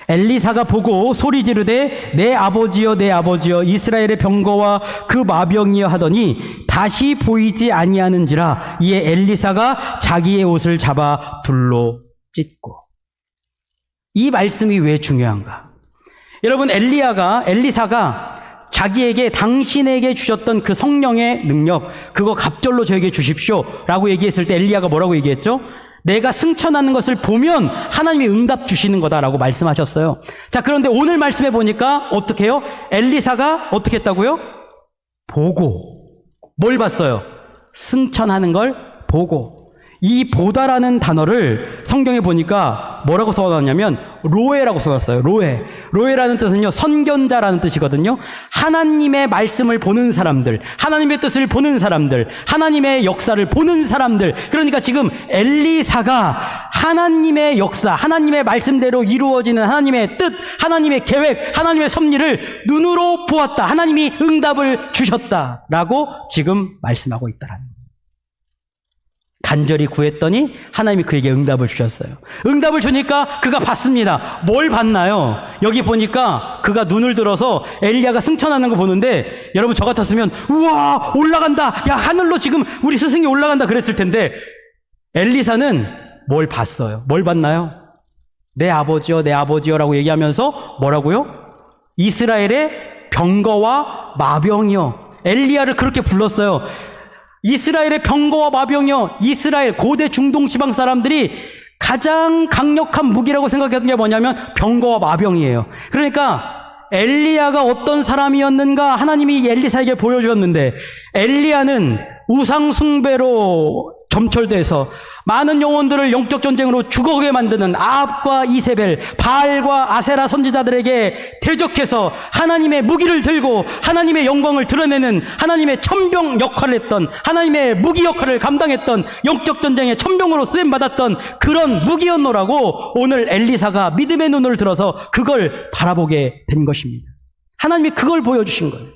Speaker 1: 엘리사가 보고 소리 지르되 내 아버지여 내 아버지여 이스라엘의 병거와 그 마병이여 하더니 다시 보이지 아니하는지라. 이에 엘리사가 자기의 옷을 잡아 둘로 찢고. 이 말씀이 왜 중요한가? 여러분, 엘리사가 자기에게 당신에게 주셨던 그 성령의 능력, 그거 갑절로 저에게 주십시오 라고 얘기했을 때 엘리야가 뭐라고 얘기했죠? 내가 승천하는 것을 보면 하나님이 응답 주시는 거다라고 말씀하셨어요. 자, 그런데 오늘 말씀해 보니까 어떻게 해요? 엘리사가 어떻게 했다고요? 보고. 뭘 봤어요? 승천하는 걸 보고. 이 보다라는 단어를 성경에 보니까 뭐라고 써놨냐면 로에라고 써놨어요. 로에라는 뜻은요, 선견자라는 뜻이거든요. 하나님의 말씀을 보는 사람들, 하나님의 뜻을 보는 사람들, 하나님의 역사를 보는 사람들. 그러니까 지금 엘리사가 하나님의 역사, 하나님의 말씀대로 이루어지는 하나님의 뜻, 하나님의 계획, 하나님의 섭리를 눈으로 보았다. 하나님이 응답을 주셨다라고 지금 말씀하고 있다라는 거예요. 간절히 구했더니 하나님이 그에게 응답을 주셨어요. 응답을 주니까 그가 봤습니다. 뭘 봤나요? 여기 보니까 그가 눈을 들어서 엘리야가 승천하는 거 보는데, 여러분 저 같았으면 우와 올라간다, 야 하늘로 지금 우리 스승이 올라간다 그랬을 텐데, 엘리사는 뭘 봤어요? 뭘 봤나요? 내 아버지여 내 아버지여라고 얘기하면서 뭐라고요? 이스라엘의 병거와 마병이여. 엘리야를 그렇게 불렀어요. 이스라엘의 병거와 마병이여. 이스라엘 고대 중동 지방 사람들이 가장 강력한 무기라고 생각했던 게 뭐냐면 병거와 마병이에요. 그러니까 엘리야가 어떤 사람이었는가 하나님이 엘리사에게 보여주었는데, 엘리야는 우상 숭배로 점철돼서 많은 영혼들을 영적 전쟁으로 죽어가게 만드는 아합과 이세벨, 바알과 아세라 선지자들에게 대적해서 하나님의 무기를 들고 하나님의 영광을 드러내는 하나님의 천병 역할을 했던, 하나님의 무기 역할을 감당했던, 영적 전쟁의 천병으로 쓰임받았던 그런 무기였노라고 오늘 엘리사가 믿음의 눈을 들어서 그걸 바라보게 된 것입니다. 하나님이 그걸 보여주신 거예요.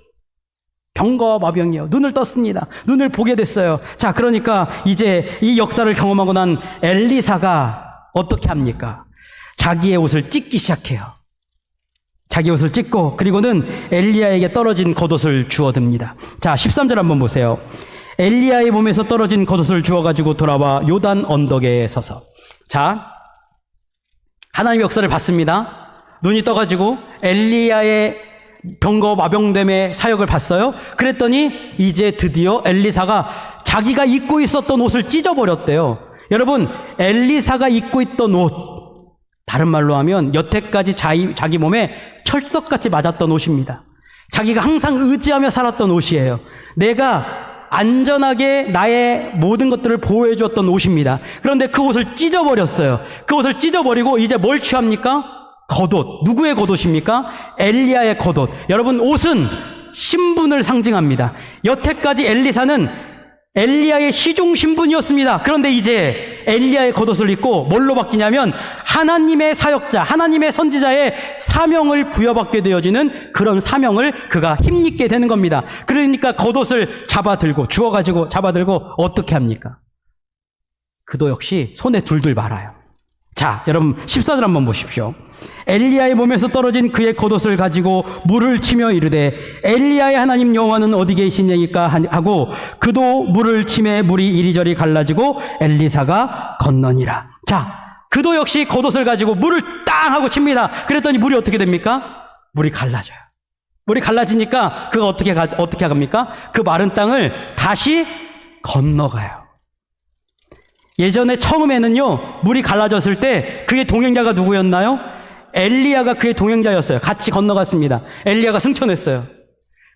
Speaker 1: 병거와 마병이요. 눈을 떴습니다. 눈을 보게 됐어요. 자, 그러니까 이제 이 역사를 경험하고 난 엘리사가 어떻게 합니까? 자기의 옷을 찢기 시작해요. 자기 옷을 찢고, 그리고는 엘리야에게 떨어진 겉옷을 주워듭니다. 자, 13절 한번 보세요. 엘리야의 몸에서 떨어진 겉옷을 주워가지고 돌아와 요단 언덕에 서서. 자, 하나님의 역사를 봤습니다. 눈이 떠가지고 엘리야의 병거 마병됨의 사역을 봤어요. 그랬더니 이제 드디어 엘리사가 자기가 입고 있었던 옷을 찢어버렸대요. 여러분, 엘리사가 입고 있던 옷, 다른 말로 하면 여태까지 자기 몸에 철석같이 맞았던 옷입니다. 자기가 항상 의지하며 살았던 옷이에요. 내가 안전하게 나의 모든 것들을 보호해 주었던 옷입니다. 그런데 그 옷을 찢어버렸어요. 그 옷을 찢어버리고 이제 뭘 취합니까? 겉옷. 누구의 겉옷입니까? 엘리야의 겉옷. 여러분, 옷은 신분을 상징합니다. 여태까지 엘리사는 엘리야의 시종 신분이었습니다. 그런데 이제 엘리야의 겉옷을 입고 뭘로 바뀌냐면 하나님의 사역자, 하나님의 선지자의 사명을 부여받게 되어지는 그런 사명을 그가 힘입게 되는 겁니다. 그러니까 겉옷을 잡아들고, 주워가지고 잡아들고 어떻게 합니까? 그도 역시 손에 둘둘 말아요. 자, 여러분 14절 한번 보십시오. 엘리야의 몸에서 떨어진 그의 겉옷을 가지고 물을 치며 이르되 엘리야의 하나님 여호와는 어디 계시냐니까 하고 그도 물을 치매 물이 이리저리 갈라지고 엘리사가 건너니라. 자, 그도 역시 겉옷을 가지고 물을 땅 하고 칩니다. 그랬더니 물이 어떻게 됩니까? 물이 갈라져요. 물이 갈라지니까 그가 어떻게 합니까? 그 마른 땅을 다시 건너가요. 예전에 처음에는요, 물이 갈라졌을 때 그의 동행자가 누구였나요? 엘리야가 그의 동행자였어요. 같이 건너갔습니다. 엘리야가 승천했어요.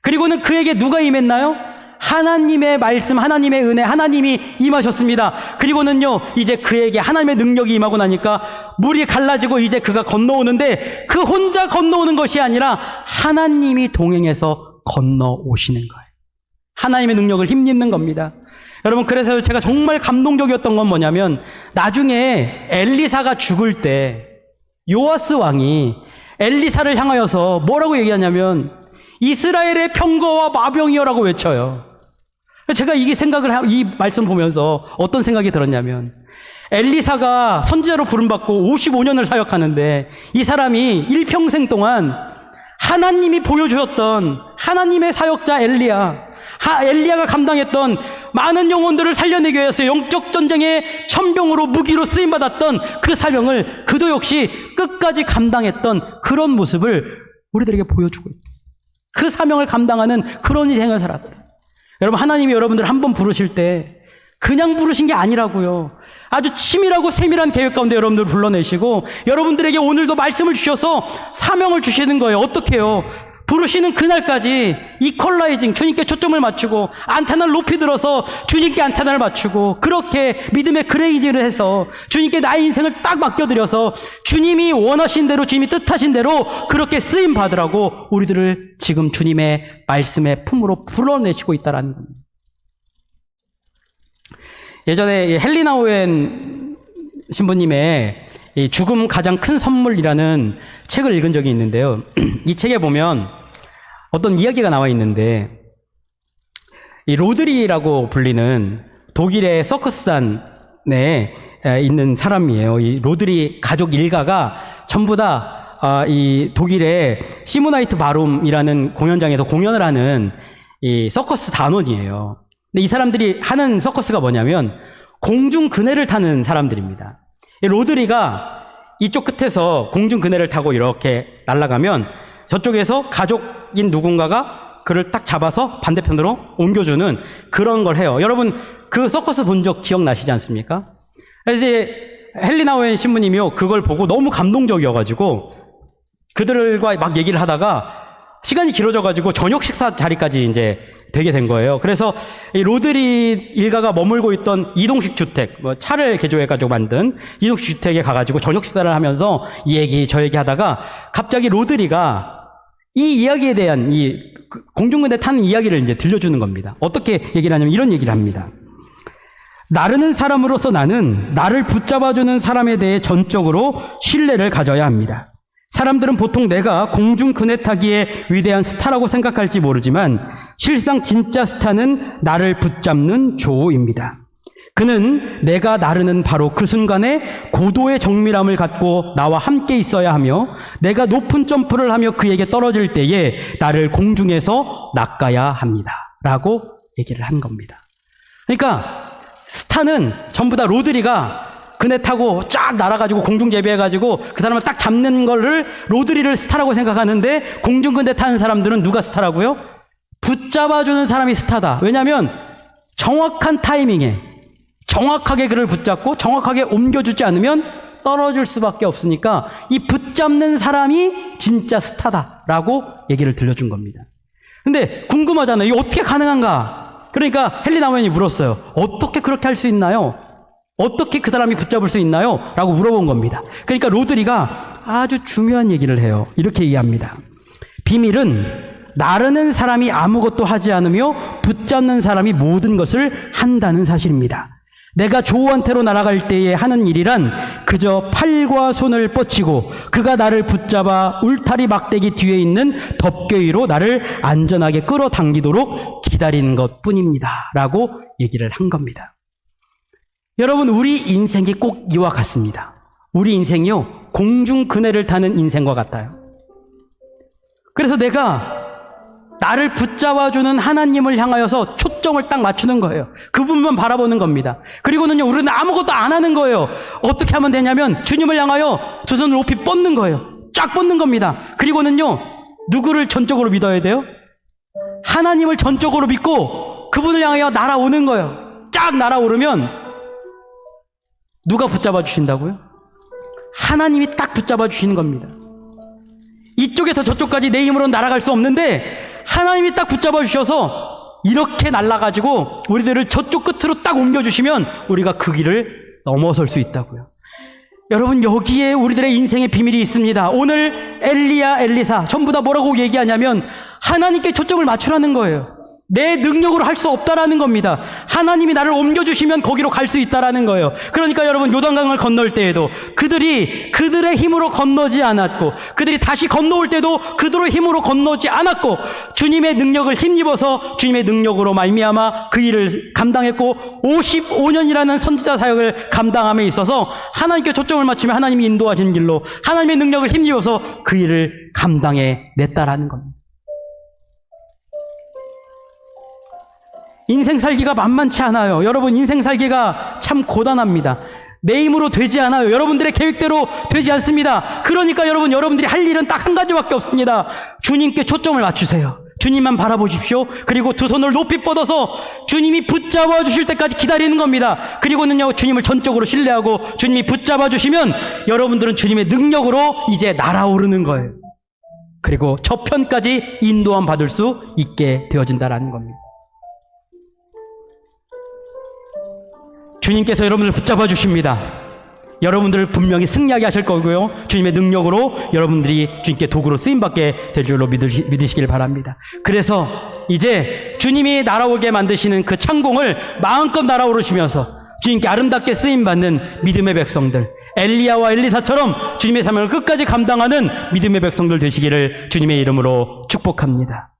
Speaker 1: 그리고는 그에게 누가 임했나요? 하나님의 말씀, 하나님의 은혜, 하나님이 임하셨습니다. 그리고는요, 이제 그에게 하나님의 능력이 임하고 나니까 물이 갈라지고 이제 그가 건너오는데 그 혼자 건너오는 것이 아니라 하나님이 동행해서 건너오시는 거예요. 하나님의 능력을 힘입는 겁니다. 여러분, 그래서 제가 정말 감동적이었던 건 뭐냐면 나중에 엘리사가 죽을 때 요아스 왕이 엘리사를 향하여서 뭐라고 얘기하냐면 이스라엘의 평거와 마병이여라고 외쳐요. 제가 이 말씀 보면서 어떤 생각이 들었냐면 엘리사가 선지자로 부름받고 55년을 사역하는데 이 사람이 일평생 동안 하나님이 보여주셨던 하나님의 사역자 엘리야가 감당했던 많은 영혼들을 살려내기 위해서 영적 전쟁의 천병으로 무기로 쓰임받았던 그 사명을 그도 역시 끝까지 감당했던 그런 모습을 우리들에게 보여주고 있다. 그 사명을 감당하는 그런 인생을 살았다. 여러분, 하나님이 여러분들 한 번 부르실 때 그냥 부르신 게 아니라고요. 아주 치밀하고 세밀한 계획 가운데 여러분들 불러내시고 여러분들에게 오늘도 말씀을 주셔서 사명을 주시는 거예요. 어떻게 해요? 부르시는 그날까지 이퀄라이징, 주님께 초점을 맞추고 안테나를 높이 들어서 주님께 안테나를 맞추고 그렇게 믿음의 그레이즈를 해서 주님께 나의 인생을 딱 맡겨드려서 주님이 원하신 대로, 주님이 뜻하신 대로 그렇게 쓰임 받으라고 우리들을 지금 주님의 말씀의 품으로 불러내시고 있다는 겁니다. 예전에 헬리나 오웬 신부님의 죽음 가장 큰 선물이라는 책을 읽은 적이 있는데요. 이 책에 보면 어떤 이야기가 나와 있는데 이 로드리라고 불리는 독일의 서커스단에 있는 사람이에요. 이 로드리 가족 일가가 전부 다 이 독일의 시모나이트 바룸이라는 공연장에서 공연을 하는 이 서커스 단원이에요. 근데 이 사람들이 하는 서커스가 뭐냐면 공중 그네를 타는 사람들입니다. 이 로드리가 이쪽 끝에서 공중 그네를 타고 이렇게 날아가면 저쪽에서 가족인 누군가가 그를 딱 잡아서 반대편으로 옮겨주는 그런 걸 해요. 여러분, 그 서커스 본 적 기억나시지 않습니까? 그래서 이제 헬리나 오웬 신부님이요, 그걸 보고 너무 감동적이어가지고 그들과 막 얘기를 하다가 시간이 길어져가지고 저녁 식사 자리까지 이제 되게 된 거예요. 그래서 이 로드리 일가가 머물고 있던 이동식 주택, 차를 개조해가지고 만든 이동식 주택에 가가지고 저녁 식사를 하면서 이 얘기 저 얘기 하다가 갑자기 로드리가 이 이야기에 대한 이 공중근대 타는 이야기를 이제 들려주는 겁니다. 어떻게 얘기를 하냐면 이런 얘기를 합니다. 나르는 사람으로서 나는 나를 붙잡아주는 사람에 대해 전적으로 신뢰를 가져야 합니다. 사람들은 보통 내가 공중 그네 타기의 위대한 스타라고 생각할지 모르지만 실상 진짜 스타는 나를 붙잡는 조입니다. 그는 내가 나르는 바로 그 순간에 고도의 정밀함을 갖고 나와 함께 있어야 하며 내가 높은 점프를 하며 그에게 떨어질 때에 나를 공중에서 낚아야 합니다. 라고 얘기를 한 겁니다. 그러니까 스타는 전부 다 로드리가 그네 타고 쫙 날아가지고 공중 재배해가지고 그 사람을 딱 잡는 거를 로드리를 스타라고 생각하는데 공중 그네 타는 사람들은 누가 스타라고요? 붙잡아주는 사람이 스타다. 왜냐하면 정확한 타이밍에 정확하게 그를 붙잡고 정확하게 옮겨주지 않으면 떨어질 수밖에 없으니까 이 붙잡는 사람이 진짜 스타다라고 얘기를 들려준 겁니다. 근데 궁금하잖아요. 이게 어떻게 가능한가? 그러니까 헬리나 오웬이 물었어요. 어떻게 그렇게 할 수 있나요? 어떻게 그 사람이 붙잡을 수 있나요? 라고 물어본 겁니다. 그러니까 로드리가 아주 중요한 얘기를 해요. 이렇게 얘기합니다. 비밀은 나르는 사람이 아무것도 하지 않으며 붙잡는 사람이 모든 것을 한다는 사실입니다. 내가 조우한테로 날아갈 때에 하는 일이란 그저 팔과 손을 뻗치고 그가 나를 붙잡아 울타리 막대기 뒤에 있는 덮개 위로 나를 안전하게 끌어당기도록 기다리는 것뿐입니다. 라고 얘기를 한 겁니다. 여러분, 우리 인생이 꼭 이와 같습니다. 우리 인생이요, 공중 그네를 타는 인생과 같아요. 그래서 내가 나를 붙잡아주는 하나님을 향하여서 초점을 딱 맞추는 거예요. 그분만 바라보는 겁니다. 그리고는요, 우리는 아무것도 안 하는 거예요. 어떻게 하면 되냐면 주님을 향하여 두 손을 높이 뻗는 거예요. 쫙 뻗는 겁니다. 그리고는요, 누구를 전적으로 믿어야 돼요? 하나님을 전적으로 믿고 그분을 향하여 날아오는 거예요. 쫙 날아오르면 누가 붙잡아 주신다고요? 하나님이 딱 붙잡아 주시는 겁니다. 이쪽에서 저쪽까지 내 힘으로 날아갈 수 없는데 하나님이 딱 붙잡아 주셔서 이렇게 날아가지고 우리들을 저쪽 끝으로 딱 옮겨주시면 우리가 그 길을 넘어설 수 있다고요. 여러분, 여기에 우리들의 인생의 비밀이 있습니다. 오늘 엘리야, 엘리사 전부 다 뭐라고 얘기하냐면 하나님께 초점을 맞추라는 거예요. 내 능력으로 할 수 없다라는 겁니다. 하나님이 나를 옮겨주시면 거기로 갈 수 있다라는 거예요. 그러니까 여러분, 요단강을 건널 때에도 그들의 힘으로 건너지 않았고, 그들이 다시 건너올 때도 그들의 힘으로 건너지 않았고, 주님의 능력을 힘입어서 주님의 능력으로 말미암아 그 일을 감당했고, 55년이라는 선지자 사역을 감당함에 있어서 하나님께 초점을 맞추며 하나님이 인도하시는 길로 하나님의 능력을 힘입어서 그 일을 감당해 냈다라는 겁니다. 인생 살기가 만만치 않아요. 여러분, 인생 살기가 참 고단합니다. 내 힘으로 되지 않아요. 여러분들의 계획대로 되지 않습니다. 그러니까 여러분들이 할 일은 딱 한 가지밖에 없습니다. 주님께 초점을 맞추세요. 주님만 바라보십시오. 그리고 두 손을 높이 뻗어서 주님이 붙잡아 주실 때까지 기다리는 겁니다. 그리고는요, 주님을 전적으로 신뢰하고 주님이 붙잡아 주시면 여러분들은 주님의 능력으로 이제 날아오르는 거예요. 그리고 저편까지 인도함 받을 수 있게 되어진다라는 겁니다. 주님께서 여러분을 붙잡아 주십니다. 여러분들을 분명히 승리하게 하실 거고요, 주님의 능력으로 여러분들이 주님께 도구로 쓰임받게 될 줄로 믿으시길 바랍니다. 그래서 이제 주님이 날아오게 만드시는 그 창공을 마음껏 날아오르시면서 주님께 아름답게 쓰임받는 믿음의 백성들, 엘리야와 엘리사처럼 주님의 사명을 끝까지 감당하는 믿음의 백성들 되시기를 주님의 이름으로 축복합니다.